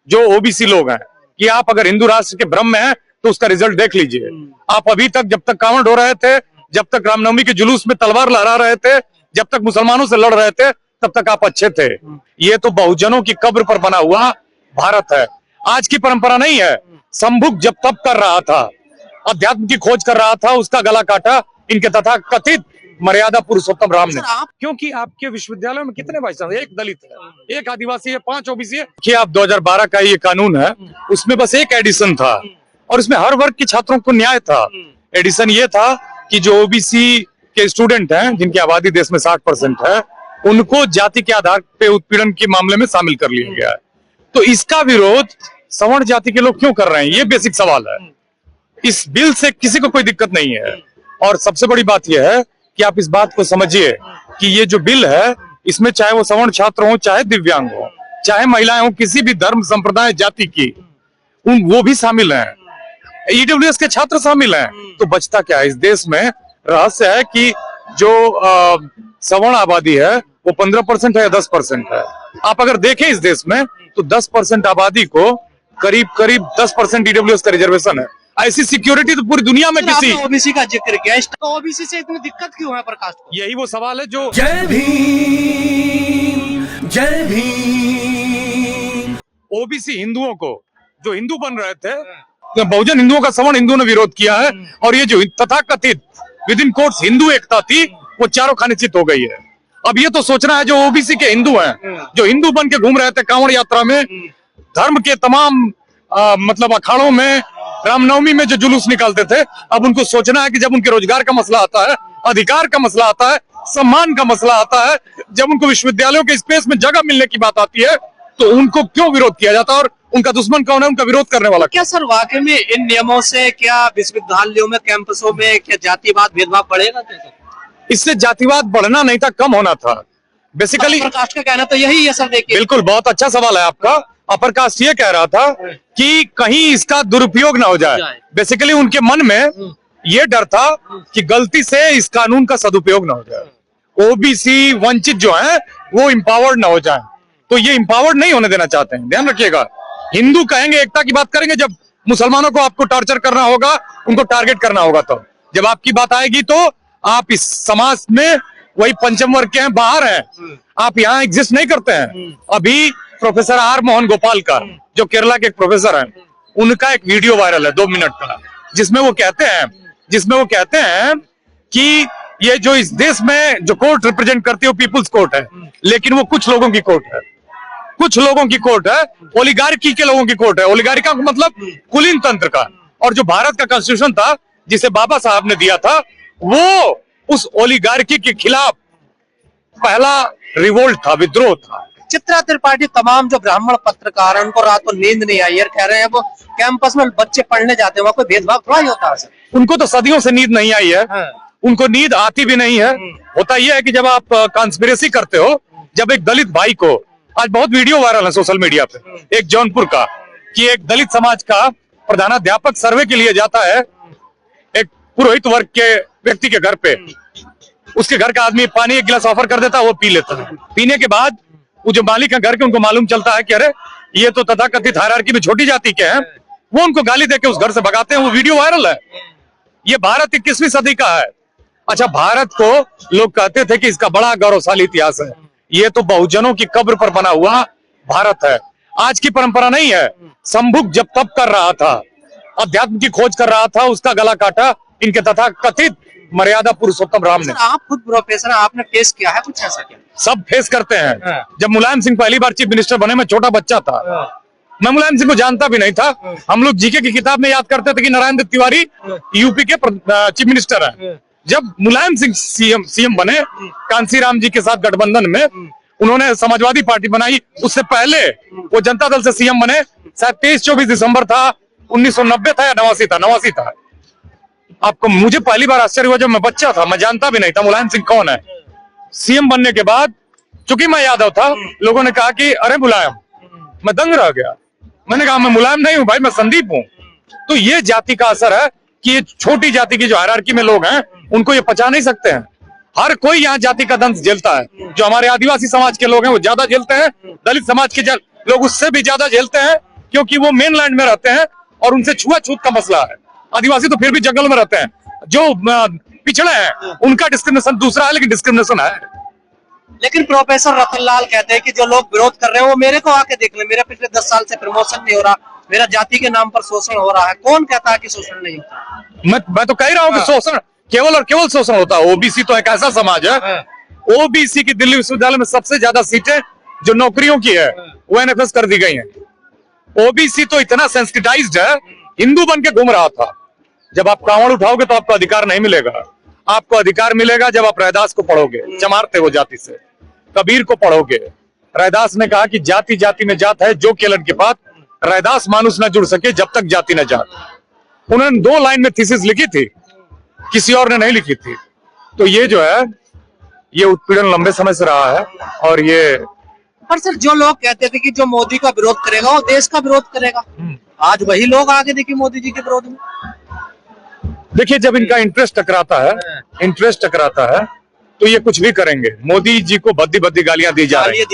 जो ओबीसी लोग हैं कि आप अगर हिंदू राष्ट्र के भ्रम में हैं तो उसका रिजल्ट देख लीजिए। आप अभी तक जब तक कांवड़ ढो रहे थे, जब तक रामनवमी के जुलूस में तलवार लहरा रहे थे, जब तक मुसलमानों से लड़ रहे थे, तब तक आप अच्छे थे। ये तो बहुजनों की कब्र पर बना हुआ भारत है, आज की परंपरा नहीं है। संभुक जब तप कर रहा था, अध्यात्म की खोज कर रहा था, उसका गला काटा इनके तथा कथित मर्यादा पुरुषोत्तम राम ने। क्योंकि आपके विश्वविद्यालयों में कितने भाई साहब, एक दलित है, एक आदिवासी है, 5 ओबीसी है। कि आप 2012 का ये कानून है, उसमें बस एक एडिशन था और इसमें हर वर्ग के छात्रों को न्याय था। एडिशन ये था कि जो ओबीसी के स्टूडेंट हैं, जिनकी आबादी देश में 60% है, उनको जाति के आधार पे उत्पीड़न के मामले में शामिल कर लिया गया है। तो इसका विरोध सवर्ण जाति के लोग क्यों कर रहे हैं, ये बेसिक सवाल है। इस बिल से किसी को कोई दिक्कत नहीं है। और सबसे बड़ी बात यह है कि आप इस बात को समझिए कि ये जो बिल है, इसमें चाहे वो सवर्ण छात्र हो, चाहे दिव्यांग हो, चाहे महिलाएं हो, किसी भी धर्म संप्रदाय जाति की, वो भी शामिल हैं, ईडब्ल्यूएस के छात्र शामिल हैं। तो बचता क्या है इस देश में? रहस्य है कि जो सवर्ण आबादी है वो 15% है या 10% है। आप अगर देखें इस देश में तो 10% आबादी को करीब करीब 10% ईडब्ल्यूएस का रिजर्वेशन है। ऐसी सिक्योरिटी तो पूरी दुनिया में किसी ओबीसी का जिक्र किया, ओबीसी से इतनी दिक्कत क्यों है प्रकाश को? यही वो सवाल है जो जय भीम, जय भीम। ओबीसी हिंदुओं को, जो हिंदू बन रहे थे, बहुजन हिंदुओं का सवर्ण हिंदुओं ने विरोध किया है। और ये जो तथाकथित विद इन कोर्ट्स हिंदू एकता थी, वो चारों खानिचित हो गई है। अब ये तो सोचना है जो ओबीसी के हिंदू हैं, जो हिंदू बन के घूम रहे थे कांवड़ यात्रा में, धर्म के तमाम मतलब अखाड़ों में, रामनवमी में जो जुलूस निकालते थे, अब उनको सोचना है कि जब उनके रोजगार का मसला आता है, अधिकार का मसला आता है, सम्मान का मसला आता है, जब उनको विश्वविद्यालयों के स्पेस में जगह मिलने की बात आती है, तो उनको क्यों विरोध किया जाता है और उनका दुश्मन कौन है, उनका विरोध करने वाला? क्या सर वाकई में इन नियमों से क्या विश्वविद्यालयों में, कैंपसों में क्या जातिवाद भेदभाव बढ़ेगा? इससे जातिवाद बढ़ना नहीं था, कम होना था। बेसिकली प्रकाश का कहना तो यही है सर। देखिए, बिल्कुल, बहुत अच्छा सवाल है आपका। अपर कास्ट ये कह रहा था कि कहीं इसका दुरुपयोग ना हो जाए। बेसिकली उनके मन में ये डर था कि गलती से इस कानून का सदुपयोग ना हो जाए, ओबीसी वंचित जो है वो इम्पावर्ड ना हो जाए। तो ये इम्पावर्ड नहीं होने देना चाहते हैं, ध्यान रखिएगा। हिंदू कहेंगे, एकता की बात करेंगे, जब मुसलमानों को आपको टॉर्चर करना होगा, उनको टारगेट करना होगा, तो जब आपकी बात आएगी तो आप इस समाज में वही पंचम वर्ग के हैं, बाहर हैं, आप यहाँ एग्जिस्ट नहीं करते हैं। अभी प्रोफेसर आर मोहन गोपाल का, जो केरला के एक प्रोफेसर हैं, उनका एक वीडियो वायरल है 2 मिनट का, जिसमें वो कहते हैं कि ये जो इस देश में जो कोर्ट रिप्रेजेंट करती है वो पीपुल्स कोर्ट है, लेकिन वो कुछ लोगों की कोर्ट है, कुछ लोगों की कोर्ट है, ओलिगार्की के लोगों की कोर्ट है। ओलिगार्की का मतलब कुलीन तंत्र का। और जो भारत का कॉन्स्टिट्यूशन था, जिसे बाबा साहब ने दिया था, वो उस ओलिगार्की के खिलाफ पहला रिवोल्ट था, विद्रोह था। चित्रा त्रिपाठी तमाम जो ब्राह्मण पत्रकार हैं, उनको रात को नींद नहीं आई है, कह रहे हैं वो कैंपस में बच्चे पढ़ने जाते हैं, वहाँ कोई भेदभाव थोड़ा ही होता है। उनको तो सदियों से नींद नहीं आई है, उनको नींद आती भी नहीं है। होता यह है कि जब आप कॉन्स्पिरेसी करते हो, जब एक दलित भाई को, आज बहुत वीडियो वायरल है सोशल मीडिया पे, एक जौनपुर का, कि एक दलित समाज का प्रधानाध्यापक सर्वे के लिए जाता है एक पुरोहित वर्ग के व्यक्ति के घर पे, उसके घर का आदमी पानी एक गिलास ऑफर कर देता है, वो पी लेता है। पीने के बाद वो जो मालिक है घर के, उनको मालूम चलता है कि अरे ये तो तथाकथित हायरार्की में छोटी जाति के हैं, वो उनको गाली देके उस घर से भगाते हैं। वो वीडियो वायरल है। ये भारत 21वीं सदी का है। अच्छा, भारत को लोग कहते थे कि इसका बड़ा गौरवशाली इतिहास है। ये तो बहुजनों की कब्र पर बना हुआ भारत है, आज की परंपरा नहीं है। संभुक जब तप कर रहा था, अध्यात्म की खोज कर रहा था, उसका गला काटा इनके तथाकथित मर्यादा पुरुषोत्तम राम ने। आप खुद प्रोफेसर, आपने फेस किया है कुछ ऐसा? क्या सब फेस करते हैं। जब मुलायम सिंह पहली बार चीफ मिनिस्टर बने, मैं छोटा बच्चा था, मैं मुलायम सिंह को जानता भी नहीं था। हम लोग जीके की किताब में याद करते थे कि नारायण दत्त तिवारी यूपी के चीफ मिनिस्टर हैं। जब मुलायम सिंह सीएम बने, कांसीराम जी के साथ गठबंधन में, उन्होंने समाजवादी पार्टी बनाई। उससे पहले वो जनता दल से सीएम बने, शायद 23-24 दिसंबर था, 1990 था या 89 था। आपको, मुझे पहली बार आश्चर्य हुआ जब मैं बच्चा था, मैं जानता भी नहीं था मुलायम सिंह कौन है। सीएम बनने के बाद, चूंकि मैं यादव था, लोगों ने कहा कि अरे मुलायम, मैं दंग रह गया। मैंने कहा मैं मुलायम नहीं हूं भाई, मैं संदीप हूं। तो ये जाति का असर है कि ये छोटी जाति की जो हायरार्की में लोग हैं, उनको ये पचा नहीं सकते हैं। हर कोई यहाँ जाति का दंश झेलता है। जो हमारे आदिवासी समाज के लोग हैं वो ज्यादा झेलते हैं, दलित समाज के लोग उससे भी ज्यादा झेलते हैं, क्योंकि वो मेन लैंड में रहते हैं और उनसे छुआछूत का मसला है। आदिवासी तो फिर भी जंगल में रहते हैं, जो पिछड़े हैं उनका डिस्क्रिमिनेशन दूसरा है, लेकिन डिस्क्रिमिनेशन है। लेकिन प्रोफेसर रतनलाल कहते हैं कि जो लोग विरोध कर रहे हैं वो मेरे को आके देख ले, मेरा पिछले 10 साल से प्रमोशन नहीं हो रहा, मेरा जाति के नाम पर शोषण हो रहा है। कौन कहता है कि शोषण नहीं होता? मैं तो कह ही रहा हूँ कि शोषण केवल और केवल शोषण होता है। ओबीसी तो एक ऐसा समाज है, ओबीसी की दिल्ली विश्वविद्यालय में सबसे ज्यादा सीटें जो नौकरियों की है वो एनएफएस कर दी गई हैं। ओबीसी तो इतना सेंसिटाइज्ड है, हिंदू बन के घूम रहा था। जब आप कांवड़ उठाओगे तो आपको अधिकार नहीं मिलेगा। आपको अधिकार मिलेगा जब आप रैदास को पढ़ोगे, चमार थे वो जाति से, कबीर को पढ़ोगे। रैदास ने कहा कि जाति जाति में जात है, जो केलन के पात, रैदास मानुष न जुड़ सके जब तक जाति न जात। उन्होंने 2 लाइन में थीसिस लिखी थी, किसी और ने नहीं लिखी थी। तो ये जो है ये उत्पीड़न लंबे समय से रहा है। और ये पर सर जो लोग कहते थे कि जो मोदी का विरोध करेगा वो देश का विरोध करेगा, आज वही लोग आगे देखिए मोदी जी के विरोध में। देखिए, जब इनका इंटरेस्ट टकराता है तो ये कुछ भी करेंगे। मोदी जी को भद्दी भद्दी गालियां दी जा रही है,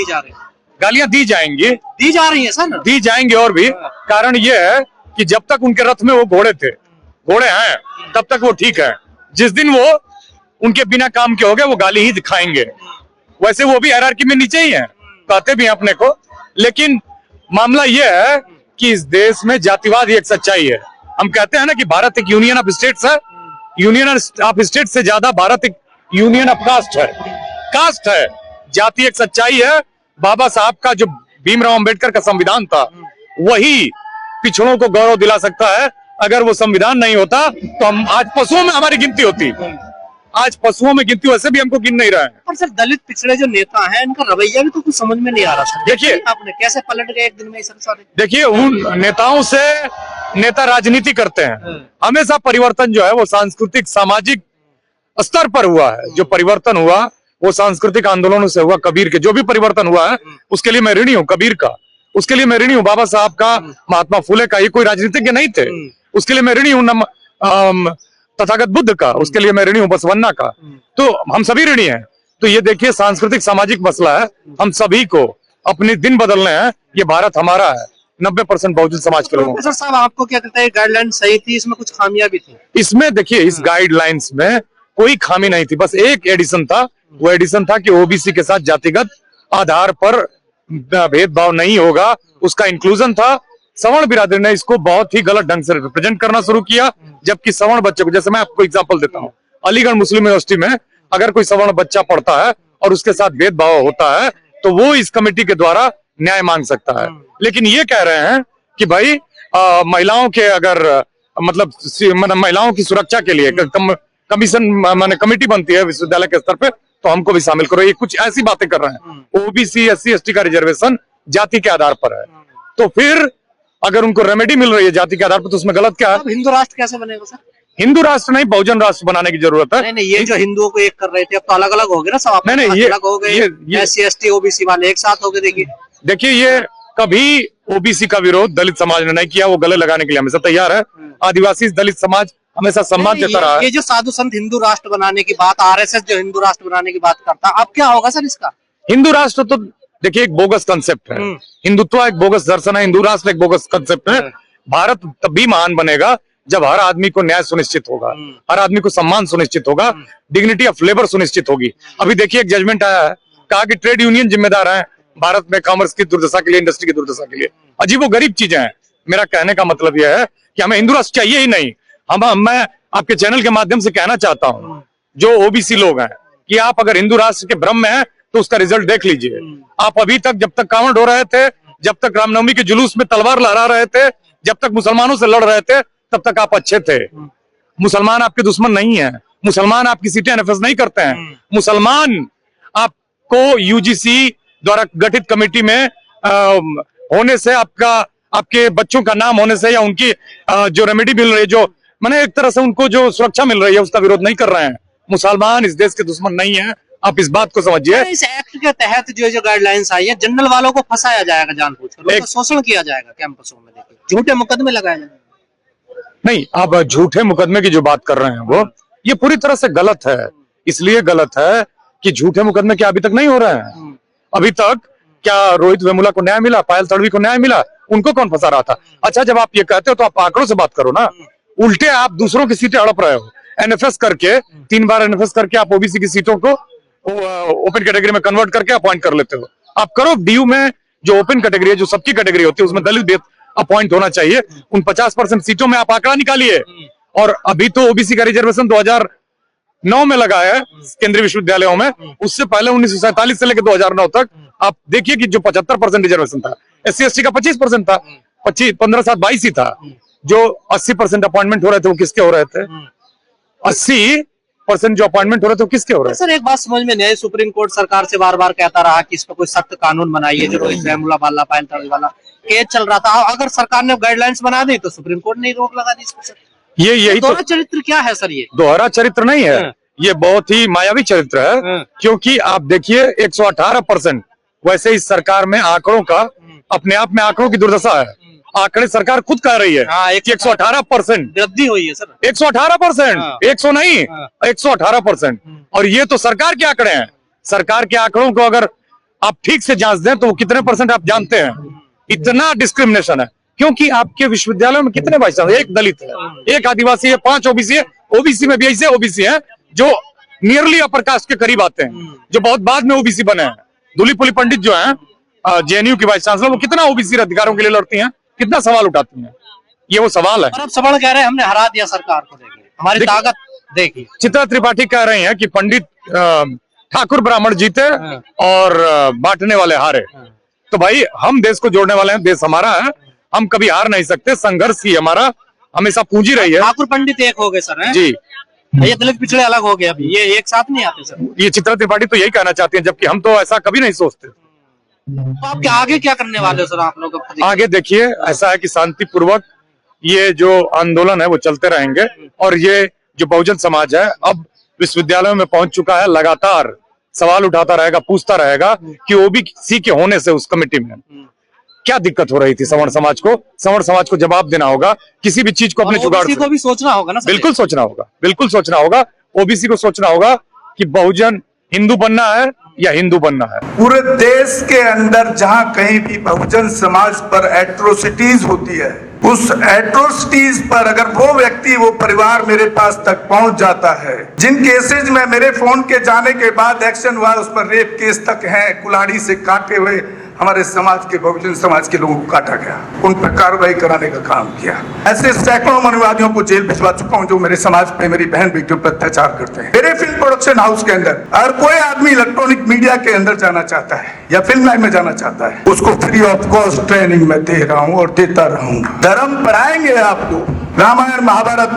गालियां दी जाएंगी, दी जा रही है सर, दी जाएंगी। और भी कारण ये है कि जब तक उनके रथ में वो घोड़े हैं तब तक वो ठीक है। जिस दिन वो उनके बिना काम के हो गए वो गाली ही दिखाएंगे। वैसे वो भी हायरार्की में नीचे ही है, कहते भी हैं अपने को। लेकिन मामला ये है कि इस देश में जातिवाद ही एक सच्चाई है। हम कहते हैं ना कि भारत एक यूनियन ऑफ स्टेट्स है, यूनियन ऑफ स्टेट से ज्यादा भारत एक यूनियन ऑफ कास्ट है। जाति एक सच्चाई है। बाबा साहब का जो भीमराव अंबेडकर का संविधान था वही पिछड़ों को गौरव दिला सकता है। अगर वो संविधान नहीं होता तो हम आज पशुओं में हमारी गिनती होती। आज पशुओं में गिनती, वैसे भी हमको गिन नहीं रहा है। पर सर दलित पिछड़े जो नेता हैं इनका रवैया भी तो कुछ समझ में नहीं आ रहा सर। देखिए आपने कैसे पलट गए एक दिन में सर सारे। देखिए, उन नेताओं से नेता राजनीति करते हैं। हमेशा परिवर्तन जो है वो सांस्कृतिक सामाजिक स्तर पर हुआ है। जो परिवर्तन हुआ वो सांस्कृतिक आंदोलनों से हुआ। कबीर के जो भी परिवर्तन हुआ है उसके लिए मैं ऋणी हूँ। कबीर का उसके लिए मैं ऋणी हूँ। बाबा साहब का, महात्मा फुले का, ये कोई राजनीतिज्ञ नहीं थे, उसके लिए मैं ऋणी हूँ। तथागत बुद्ध का, उसके लिए मैं ऋणी हूँ। बसवन्ना का, तो हम सभी ऋणी हैं। तो ये देखिए, सांस्कृतिक सामाजिक मसला है। हम सभी को अपने दिन बदलने हैं। ये भारत हमारा है, 90% बहुजन समाज के लोगों। सर साहब आपको क्या कहता है, गाइडलाइन सही थी, इसमें कुछ खामियां भी थी? इसमें देखिए, इस गाइडलाइंस में कोई खामी नहीं थी, बस एक एडिशन था। वो एडिशन था कि ओबीसी के साथ जातिगत आधार पर भेदभाव नहीं होगा, उसका इंक्लूजन था। सवर्ण बिरादरी ने इसको बहुत ही गलत ढंग से रिप्रेजेंट करना शुरू किया। जबकि सवर्ण बच्चे को, जैसे मैं आपको एग्जांपल देता हूँ, अलीगढ़ मुस्लिम यूनिवर्सिटी में अगर कोई सवर्ण बच्चा पढ़ता है और उसके साथ भेदभाव होता है तो वो इस कमेटी के द्वारा न्याय मांग सकता है। लेकिन ये कह रहे हैं कि भाई महिलाओं के अगर मतलब महिलाओं की सुरक्षा के लिए कमीशन माने कमेटी बनती है विश्वविद्यालय के स्तर पे, तो हमको भी शामिल करो। ये कुछ ऐसी बातें कर रहे हैं। ओबीसी SC ST का रिजर्वेशन जाति के आधार पर है, तो फिर अगर उनको रेमेडी मिल रही है जाति के आधार पर तो उसमें गलत क्या है? अब हिंदू राष्ट्र कैसे बनेगा सर? हिंदू राष्ट्र नहीं, बहुजन राष्ट्र बनाने की जरूरत है। नहीं, ये जो हिंदुओं को एक कर रहे थे अब तो अलग अलग हो गए ना सब। नहीं, ये अलग हो गए। SC ST OBC वाले एक साथ हो गए। देखिए, ये कभी ओबीसी का विरोध दलित समाज ने नहीं किया। वो गले लगाने के लिए हमेशा तैयार है। आदिवासी दलित समाज हमेशा सम्मान देता रहा है। ये जो साधु संत हिंदू राष्ट्र बनाने की बात, RSS जो हिंदू राष्ट्र बनाने की बात करता, अब क्या होगा सर इसका? हिंदू राष्ट्र तो देखिए एक बोगस कंसेप्ट है। हिंदुत्व एक बोगस दर्शन है, हिंदू राष्ट्र एक बोगस कंसेप्ट है। भारत तभी महान बनेगा जब हर आदमी को न्याय सुनिश्चित होगा, हर आदमी को सम्मान सुनिश्चित होगा, डिग्निटी ऑफ लेबर सुनिश्चित होगी। अभी देखिए एक जजमेंट आया है, कहा कि ट्रेड यूनियन जिम्मेदार है भारत में कॉमर्स की दुर्दशा के लिए, इंडस्ट्री की दुर्दशा के लिए। अजीबो गरीब चीजें हैं। मेरा कहने का मतलब यह है कि हमें हिंदू राष्ट्र चाहिए ही नहीं। मैं आपके चैनल के माध्यम से कहना चाहता हूँ जो ओबीसी लोग हैं कि आप अगर हिंदू राष्ट्र के भ्रम में हैं तो उसका रिजल्ट देख लीजिए। आप अभी तक जब तक कांवड़ ढो रहे थे, जब तक रामनवमी के जुलूस में तलवार लहरा रहे थे, जब तक मुसलमानों से लड़ रहे थे, तब तक आप अच्छे थे। मुसलमान आपके दुश्मन नहीं है। मुसलमान आपकी सीटें एनएफएस नहीं करते हैं। मुसलमान आपको यूजीसी द्वारा गठित कमेटी में होने से, आपके बच्चों का नाम होने से, या उनकी जो रेमेडी मिल रही है, जो मैंने एक तरह से उनको जो सुरक्षा मिल रही है, उसका विरोध नहीं कर रहे हैं। मुसलमान इस देश के दुश्मन नहीं है, आप इस बात को समझिए। इस एक्ट के तहत जो गाइडलाइंस आई है, जनरल वालों को फंसाया जाएगा जानबूझकर, शोषण किया जाएगा कैंपसों में, देखिए झूठे मुकदमे लगाए जाएंगे। नहीं, आप झूठे मुकदमे की जो बात कर रहे हैं वो ये पूरी तरह से गलत है। इसलिए गलत है कि झूठे मुकदमे क्या अभी तक नहीं हो रहे हैं? अभी तक क्या रोहित वेमुला को न्याय मिला, पायल तड़वी को न्याय मिला? उनको कौन फंसा रहा था? अच्छा, जब आप ये कहते हो तो आप आंकड़ों से बात करो ना। उल्टे आप दूसरों की सीटें हड़प रहे हो। एनएफएस करके 3 बार एनएफएस करके आप ओबीसी की सीटों को ओपन कैटेगरी में कन्वर्ट करके अपॉइंट कर लेते हो। आप करो, डीयू में जो ओपन कैटेगरी है, जो सबकी कैटेगरी होती है, उसमें दलित भी अपॉइंट होना चाहिए। उन 50% सीटों में आप आंकड़ा निकालिए। और अभी तो ओबीसी का रिजर्वेशन 2009 में लगा है केंद्रीय विश्वविद्यालयों में। उससे पहले 1947 से लेकर 2009 तक आप देखिए कि जो 75% रिजर्वेशन था, SC/ST का 25% था, 15 7 22 ही था। जो 80% अपॉइंटमेंट हो रहे थे वो किसके हो रहे थे? 80% जो अपॉइंटमेंट हो रहे थे वो किसके हो रहे थे? सर एक बात समझ में नहीं आई, सुप्रीम कोर्ट सरकार से बार बार कहता रहा कि इस पर कोई सख्त कानून बनाइए। जो रोहित वेमुला वाला पायल वाला केस चल रहा था, अगर सरकार ने गाइडलाइंस बना दी तो सुप्रीम कोर्ट ने रोक लगा दी इस पर। यही दोहरा चरित्र क्या है सर? ये दोहरा चरित्र नहीं है, ये बहुत ही मायावी चरित्र है। क्योंकि आप देखिए 118%, वैसे इस सरकार में आंकड़ों का अपने आप में आंकड़ों की दुर्दशा है। आंकड़े सरकार खुद कह रही है कि 118% वृद्धि हुई है सर। 118%, 100 नहीं, 118%। और ये तो सरकार के आंकड़े हैं। सरकार के आंकड़ों को अगर आप ठीक से जांच दें तो वो कितने % आप जानते हैं? इतना डिस्क्रिमिनेशन है। क्योंकि आपके विश्वविद्यालयों में कितने भाई साहब? एक दलित है, एक आदिवासी है, 5 ओबीसी है। ओबीसी में भी ऐसे ओबीसी हैं जो नियरली अपर कास्ट के करीब आते हैं, जो बहुत बाद में ओबीसी बने हैं। दुलीपुली पंडित जो हैं जेएनयू की वाइस चांसलर, वो कितना ओबीसी अधिकारों के लिए लड़ती हैं, कितना सवाल उठाती हैं। ये वो सवाल है। और अब सबड़ कह रहे हैं हमने हरा दिया सरकार को, देखिए हमारी ताकत देखिए। चित्रा त्रिपाठी कह रही हैं कि पंडित ठाकुर ब्राह्मण जीते और बांटने वाले हारे। तो भाई हम देश को जोड़ने वाले हैं, देश हमारा है, हम कभी हार नहीं सकते। संघर्ष ही हमारा हमेशा पूंजी रही है। ठाकुर पंडित एक हो गए सर हैं? जी, ये दलित पिछड़े अलग हो गए, अभी ये एक साथ नहीं आते सर। ये चित्रा त्रिपाठी तो यही कहना चाहती हैं, जबकि हम तो ऐसा कभी नहीं सोचते। तो आप आगे क्या करने वाले हो सर आप लोग? आगे देखिए, ऐसा है कि शांतिपूर्वक ये जो आंदोलन है वो चलते रहेंगे। और ये जो बहुजन समाज है अब विश्वविद्यालयों में पहुंच चुका है, लगातार सवाल उठाता रहेगा, पूछता रहेगा कि ओबीसी के होने से उस कमेटी में क्या दिक्कत हो रही थी सवर्ण समाज को। सवर्ण समाज को जवाब देना होगा, किसी भी चीज को अपने जुगाड़ को भी सोचना होगा ना सर। बिल्कुल सोचना होगा, बिल्कुल सोचना होगा। ओबीसी को सोचना होगा कि बहुजन हिंदू बनना है या हिंदू बनना है। पूरे देश के अंदर जहां कहीं भी बहुजन समाज पर एट्रोसिटीज होती है, उस एट्रोसिटीज पर अगर वो व्यक्ति, वो परिवार मेरे पास तक पहुंच जाता है, जिन केसेज में मेरे फोन के जाने के बाद एक्शन हुआ, उस पर रेप केस तक है, कुल्हाड़ी से काटे हुए हमारे समाज के, बहुजन समाज के लोगों को काटा गया, उन पर कार्रवाई कराने का काम किया। ऐसे सैकड़ों मनुवादियों को जेल भिजवा चुका हूं जो मेरे समाज पे, मेरी बहन बेटियों पर अत्याचार करते हैं। मेरे फिल्म प्रोडक्शन हाउस के अंदर अगर कोई आदमी इलेक्ट्रॉनिक मीडिया के अंदर जाना चाहता है या फिल्म लाइन में जाना चाहता है, उसको फ्री ऑफ कॉस्ट ट्रेनिंग में दे रहा हूँ और देता रहूंगा। धर्म पढ़ाएंगे आपको, रामायण, महाभारत,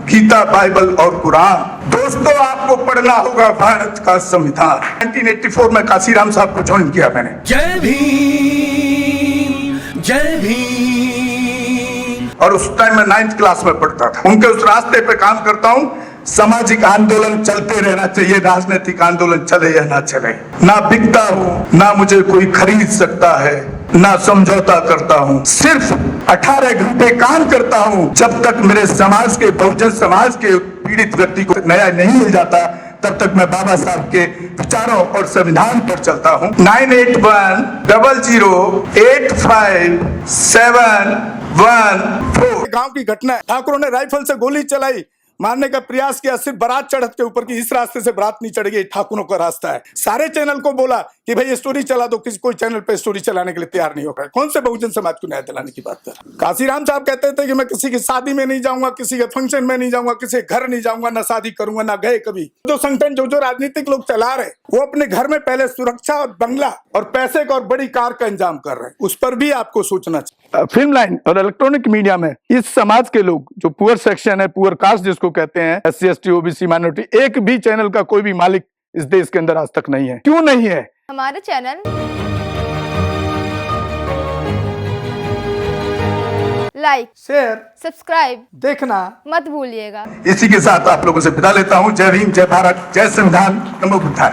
गीता, बाइबल और कुरान। दोस्तों आपको पढ़ना होगा भारत का संविधान। 1984 में काशीराम साहब को ज्वाइन किया मैंने। जय भीम, जय भीम। और उस टाइम में 9th क्लास में पढ़ता था। उनके उस रास्ते पे काम करता हूँ। सामाजिक आंदोलन चलते रहना चाहिए, राजनीतिक आंदोलन चले या ना चले। ना बिकता हूँ, ना मुझे कोई खरीद सकता है, ना समझौता करता हूँ। सिर्फ 18 घंटे काम करता हूँ। जब तक मेरे समाज के, बहुजन समाज के पीड़ित व्यक्ति को न्याय नहीं मिल जाता, तब तक मैं बाबा साहब के विचारों और संविधान पर चलता हूँ। 9810085714। गांव की घटना है, ठाकुरों ने राइफल से गोली चलाई, मारने का प्रयास किया, सिर्फ बारात चढ़त के ऊपर की, इस रास्ते से बारात नहीं चढ़ गई, ठाकुरों का रास्ता है। सारे चैनल को बोला कि भाई स्टोरी चला दो, किसी कोई चैनल पे स्टोरी चलाने के लिए तैयार नहीं होगा। कौन से बहुजन समाज को न्याय दिलाने की बात कर? काशीराम साहब कहते थे कि मैं किसी की शादी में नहीं जाऊंगा, किसी के फंक्शन में नहीं जाऊंगा, किसी के घर नहीं जाऊंगा, ना शादी करूंगा, ना गए कभी। जो संगठन, जो राजनीतिक लोग चला रहे, वो अपने घर में पहले सुरक्षा और बंगला और पैसे का और बड़ी कार का इंतजाम कर रहे हैं। उस पर भी आपको सोचना चाहिए। फिल्म लाइन और इलेक्ट्रॉनिक मीडिया में इस समाज के लोग, जो पुअर सेक्शन है, पुअर कास्ट जिसको कहते हैं, SC ST OBC माइनॉरिटी, एक भी चैनल का कोई भी मालिक इस देश के अंदर आज तक नहीं है। क्यों नहीं है? हमारे चैनल लाइक, शेयर, सब्सक्राइब देखना मत भूलिएगा। इसी के साथ आप लोगों से विदा लेता हूँ। जय भीम, जय भारत, जय संविधान, नमो बुद्धाय।